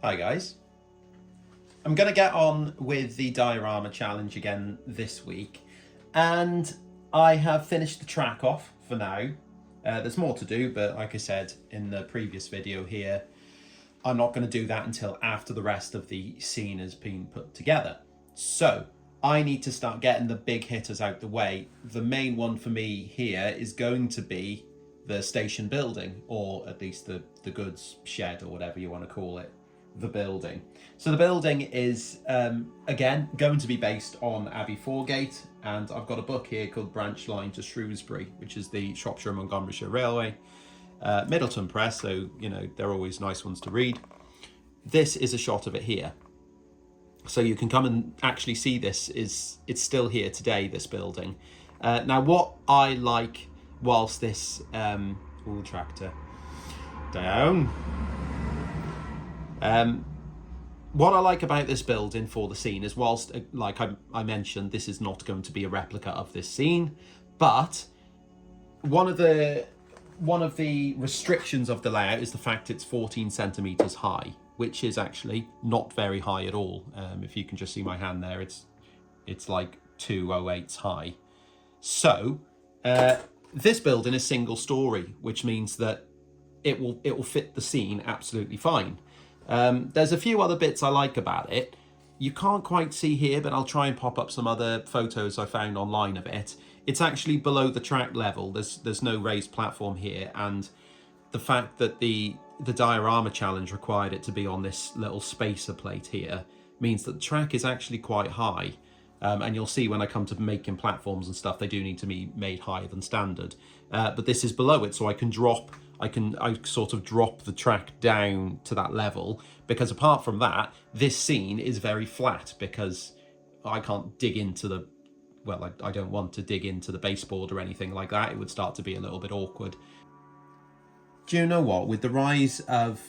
Hi guys. I'm going to get on with the Diorama challenge again this week, and I have finished the track off for now. There's more to do, but like I said in the previous video here, I'm not going to do that until after the rest of the scene has been put together. So I need to start getting the big hitters out the way. The main one for me here is going to be the station building, or at least the goods shed, or whatever you want to call it. The building. So the building is again going to be based on Abbey Foregate, and I've got a book here called Branch Line to Shrewsbury, which is the Shropshire and Montgomeryshire Railway, Middleton Press, so you know they're always nice ones to read. This is a shot of it here, so you can come and actually see this. It's still here today, this building. Now what I like, whilst this tractor down, what I like about this building for the scene is, whilst like I mentioned, this is not going to be a replica of this scene, but one of the restrictions of the layout is the fact it's 14 centimeters high, which is actually not very high at all. If you can just see my hand there, it's like 208s high. So this building is single story, which means that it will fit the scene absolutely fine. There's a few other bits I like about it. You can't quite see here, but I'll try and pop up some other photos I found online of it. It's actually below the track level. There's no raised platform here, and the fact that the Diorama challenge required it to be on this little spacer plate here means that the track is actually quite high. And you'll see when I come to making platforms and stuff, they do need to be made higher than standard. But this is below it, so I sort of drop the track down to that level, because apart from that, this scene is very flat, because I can't dig into the, well, I don't want to dig into the baseboard or anything like that. It would start to be a little bit awkward. Do you know what? With the rise of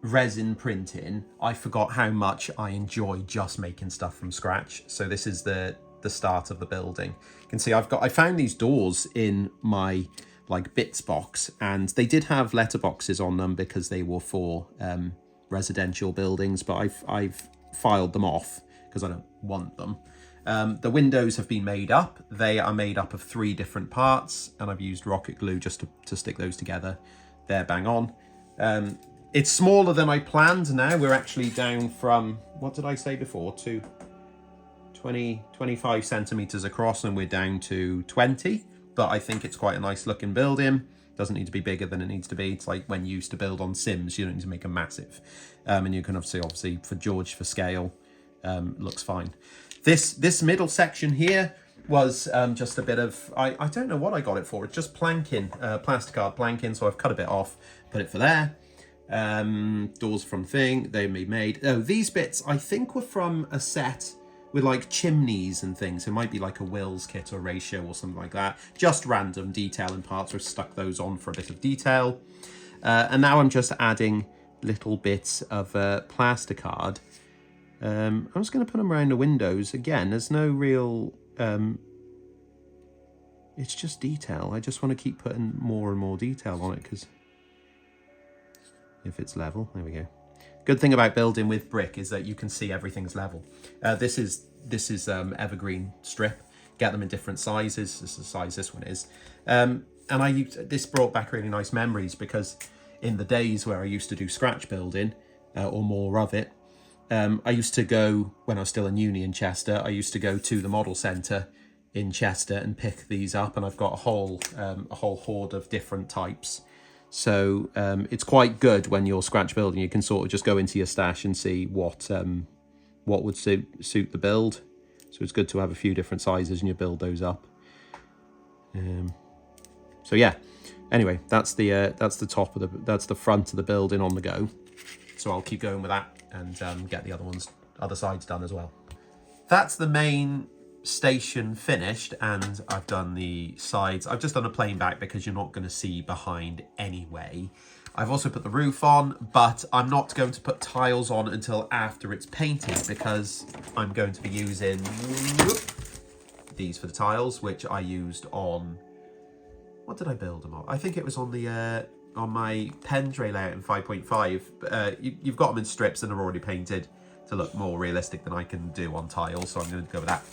resin printing, I forgot how much I enjoy just making stuff from scratch. So this is the start of the building. You can see I found these doors in my like bits box, and they did have letterboxes on them because they were for residential buildings, but I've filed them off because I don't want them. The windows have been made up. They are made up of 3 different parts, and I've used rocket glue just to stick those together. They're bang on. It's smaller than I planned now. We're actually down from, what did I say before, to 25 centimeters across, and we're down to 20. But I think it's quite a nice looking building. Doesn't need to be bigger than it needs to be. It's like when you used to build on Sims, you don't need to make a massive. And you can obviously for George, for scale, looks fine. This middle section here was just a bit of, I don't know what I got it for. It's just planking, plastikard planking. So I've cut a bit off, put it for there. Doors from thing, they made. Oh, these bits I think were from a set with like chimneys and things. It might be like a Wills kit or ratio or something like that. Just random detailing parts. I've stuck those on for a bit of detail. And now I'm just adding little bits of plastikard. I'm just going to put them around the windows. Again, there's no real... it's just detail. I just want to keep putting more and more detail on it, because if it's level, there we go. Good thing about building with brick is that you can see everything's level. This is evergreen strip. Get them in different sizes. This is the size this one is. And this brought back really nice memories, because in the days where I used to do scratch building, or more of it, I used to go, when I was still in uni in Chester, I used to go to the model centre in Chester and pick these up, and I've got a whole hoard of different types. So it's quite good when you're scratch building. You can sort of just go into your stash and see what would suit the build. So it's good to have a few different sizes and you build those up. So yeah. Anyway, that's the front of the building on the go. So I'll keep going with that and get the other sides done as well. That's the main station finished, and I've done the sides. I've just done a plain back because you're not going to see behind anyway. I've also put the roof on, but I'm not going to put tiles on until after it's painted, because I'm going to be using these for the tiles, which I used on, what did I build them on? I think it was on the pen tray layout in 5.5, you've got them in strips and they're already painted to look more realistic than I can do on tiles, so I'm going to go with that.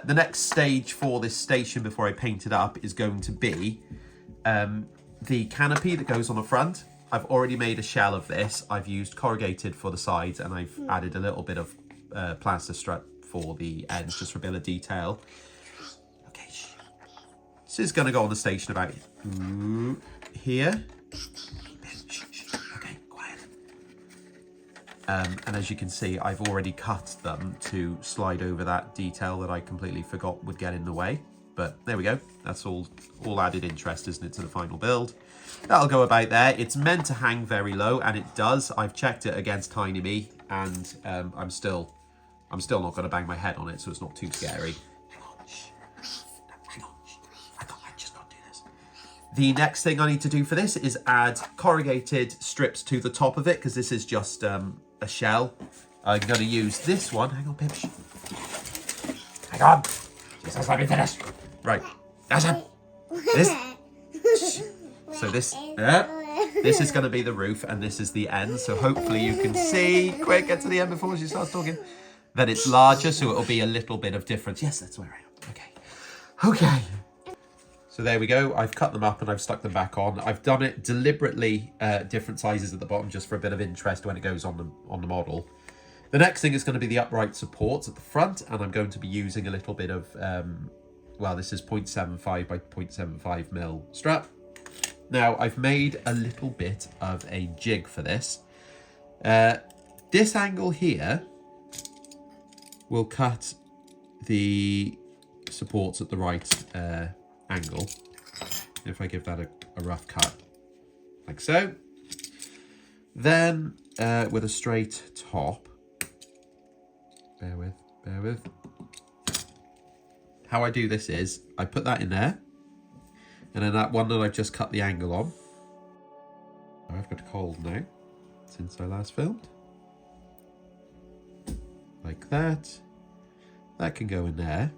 The next stage for this station before I paint it up is going to be the canopy that goes on the front. I've already made a shell of this. I've used corrugated for the sides and I've added a little bit of plaster strut for the ends just for a bit of detail. Okay, this is going to go on the station about here. Okay, quiet. And as you can see, I've already cut them to slide over that detail that I completely forgot would get in the way. But there we go. That's all added interest, isn't it, to the final build. That'll go about there. It's meant to hang very low, and it does. I've checked it against Tiny Me, and I'm still not going to bang my head on it, so it's not too scary. Hang on, shh. Hang on, shh. I just got to do this. The next thing I need to do for this is add corrugated strips to the top of it, because this is just a shell. I'm going to use this one. Hang on, Pip. Hang on. Jesus, let me finish. Right. This. So this is going to be the roof, and this is the end. So hopefully you can see. Quick, get to the end before she starts talking. That it's larger, so it'll be a little bit of difference. Yes, that's where I am. Okay. So there we go. I've cut them up and I've stuck them back on. I've done it deliberately different sizes at the bottom just for a bit of interest when it goes on the model. The next thing is going to be the upright supports at the front, and I'm going to be using a little bit of, well, this is 0.75 by 0.75 mil strap. Now, I've made a little bit of a jig for this. This angle here will cut the supports at the right angle. If I give that a rough cut, like so. Then, with a straight top, bear with. How I do this is, I put that in there, and then that one that I've just cut the angle on. I've got a cold now, since I last filmed. Like that. That can go in there.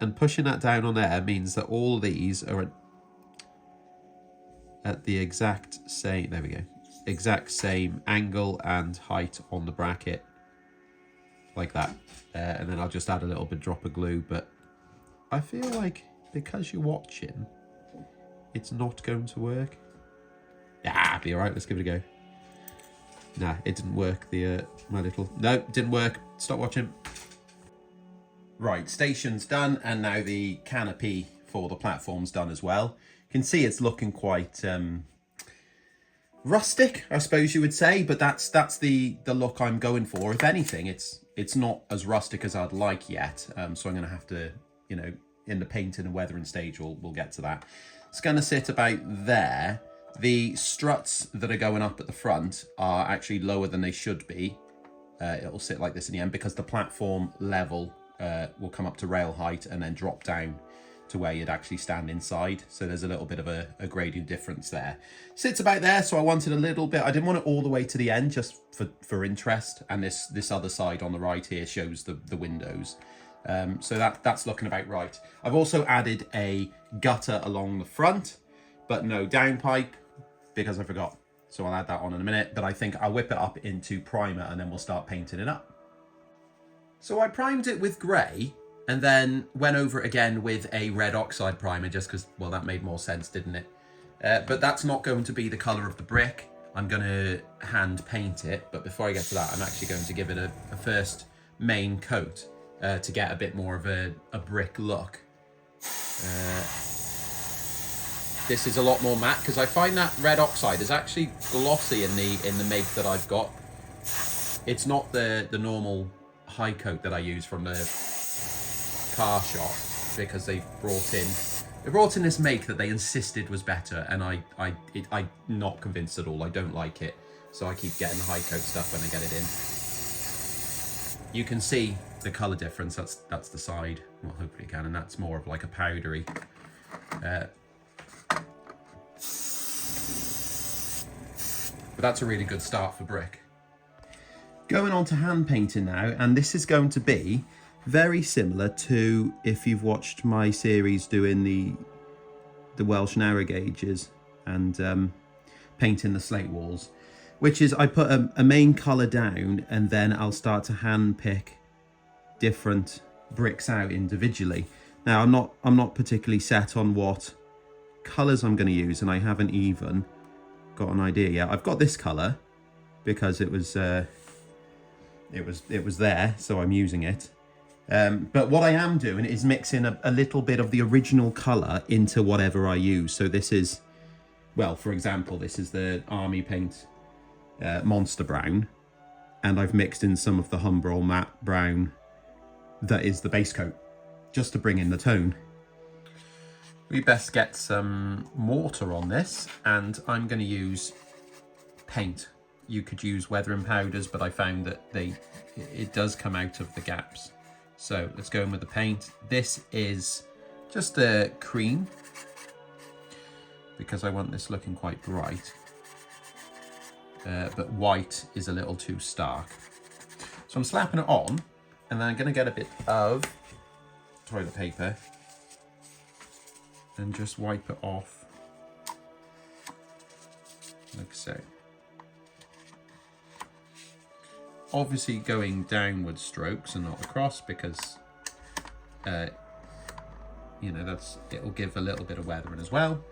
And pushing that down on there means that all these are at the exact same, there we go, exact same angle and height on the bracket. Like that. And then I'll just add a little bit drop of glue, but I feel like because you're watching, it's not going to work. Yeah, be all right. Let's give it a go. Nah, it didn't work. No, didn't work. Stop watching. Right, station's done, and now the canopy for the platform's done as well. You can see it's looking quite rustic, I suppose you would say, but that's the look I'm going for. If anything, it's not as rustic as I'd like yet, so I'm going to have to, you know, in the painting and weathering stage, we'll get to that. It's going to sit about there. The struts that are going up at the front are actually lower than they should be. It'll sit like this in the end because the platform level will come up to rail height and then drop down to where you'd actually stand inside. So there's a little bit of a gradient difference there. Sits about there, so I wanted a little bit, I didn't want it all the way to the end just for interest. And this other side on the right here shows the windows. So that's looking about right. I've also added a gutter along the front, but no downpipe because I forgot. So I'll add that on in a minute, but I think I'll whip it up into primer and then we'll start painting it up. So I primed it with grey and then went over it again with a red oxide primer just because, well, that made more sense, didn't it? But that's not going to be the colour of the brick. I'm going to hand paint it, but before I get to that, I'm actually going to give it a first main coat to get a bit more of a brick look. This is a lot more matte because I find that red oxide is actually glossy in the make that I've got. It's not the normal high coat that I use from the car shop because they brought in this make that they insisted was better, and I'm not convinced at all. I don't like it, so I keep getting the high coat stuff when I get it in. You can see the color difference. That's the side. Well, hopefully you can, and that's more of like a powdery. But that's a really good start for brick. Going on to hand painting now, and this is going to be very similar to if you've watched my series doing the Welsh narrow gauges. and painting the slate walls, which is I put a main colour down and then I'll start to hand pick different bricks out individually. Now I'm not particularly set on what colours I'm going to use, and I haven't even got an idea yet. I've got this colour because it was there, so I'm using it. But what I am doing is mixing a little bit of the original colour into whatever I use. So this is, well, for example, this is the Army Paint Monster Brown, and I've mixed in some of the Humbrol Matte Brown that is the base coat, just to bring in the tone. We best get some mortar on this, and I'm going to use paint. You could use weathering powders, but I found that it does come out of the gaps. So let's go in with the paint. This is just a cream, because I want this looking quite bright. But white is a little too stark. So I'm slapping it on, and then I'm going to get a bit of toilet paper and just wipe it off like so. Obviously going downward strokes and not across, because you know, it'll give a little bit of weathering as well.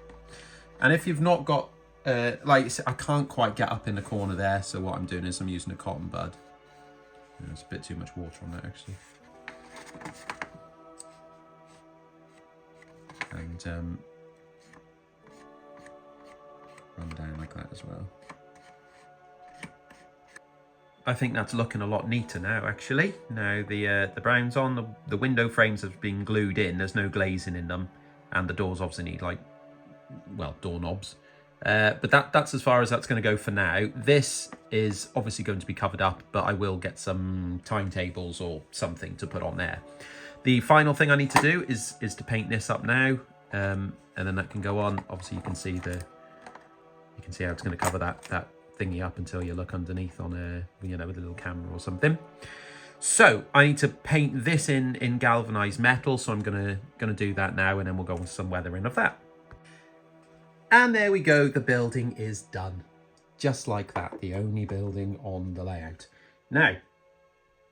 And if you've not got like I can't quite get up in the corner there, so what I'm doing is I'm using a cotton bud. There's a bit too much water on that actually. And run down like that as well. I think that's looking a lot neater now actually. Now the brown's on, the window frames have been glued in, there's no glazing in them, and the doors obviously need, like, well, doorknobs. But that's as far as that's going to go for now. This is obviously going to be covered up, but I will get some timetables or something to put on there. The final thing I need to do is to paint this up now, and then that can go on. Obviously you can see how it's going to cover that thingy up until you look underneath on a, you know, with a little camera or something. So I need to paint this in galvanized metal, so I'm gonna do that now, and then we'll go on to some weathering of that. And there we go, the building is done. Just like that, the only building on the layout. Now,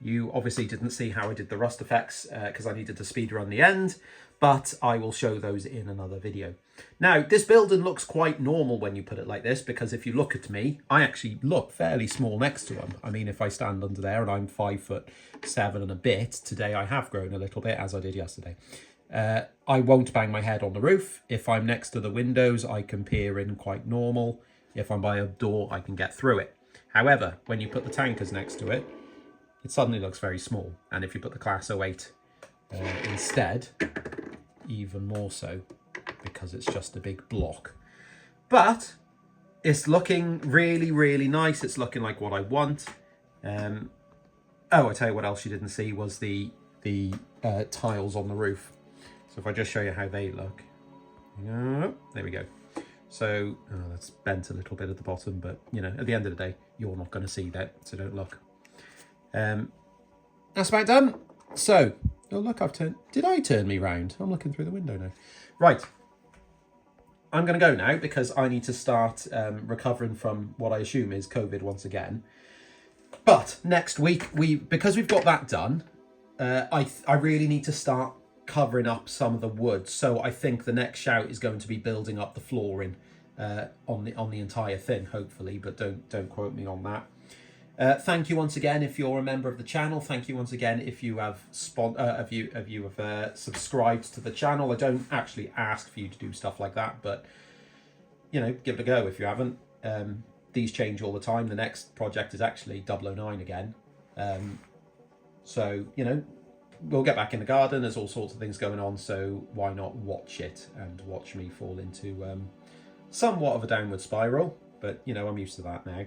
you obviously didn't see how I did the rust effects because I needed to speed run the end, but I will show those in another video. Now, this building looks quite normal when you put it like this, because if you look at me, I actually look fairly small next to him. I mean, if I stand under there and I'm 5'7" and a bit, today I have grown a little bit, as I did yesterday. I won't bang my head on the roof. If I'm next to the windows, I can peer in quite normal. If I'm by a door, I can get through it. However, when you put the tankers next to it, it suddenly looks very small. And if you put the Class 08 instead, even more so, because it's just a big block. But it's looking really, really nice. It's looking like what I want. Oh, I tell you what else you didn't see was the tiles on the roof. So if I just show you how they look. There we go. So, that's bent a little bit at the bottom, but, you know, at the end of the day, you're not going to see that, so don't look. That's about done. So, oh look, did I turn me round? I'm looking through the window now. Right. I'm going to go now because I need to start recovering from what I assume is COVID once again. But next week, because we've got that done, I really need to start covering up some of the wood. So I think the next shout is going to be building up the flooring on the entire thing, hopefully, but don't quote me on that. Thank you once again if you're a member of the channel. Thank you once again if you have subscribed to the channel. I don't actually ask for you to do stuff like that, but you know, give it a go if you haven't. These change all the time. The next project is actually 009 again. So, you know, we'll get back in the garden. There's all sorts of things going on, so why not watch it and watch me fall into somewhat of a downward spiral. But, you know, I'm used to that now.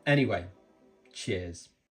Anyway, cheers.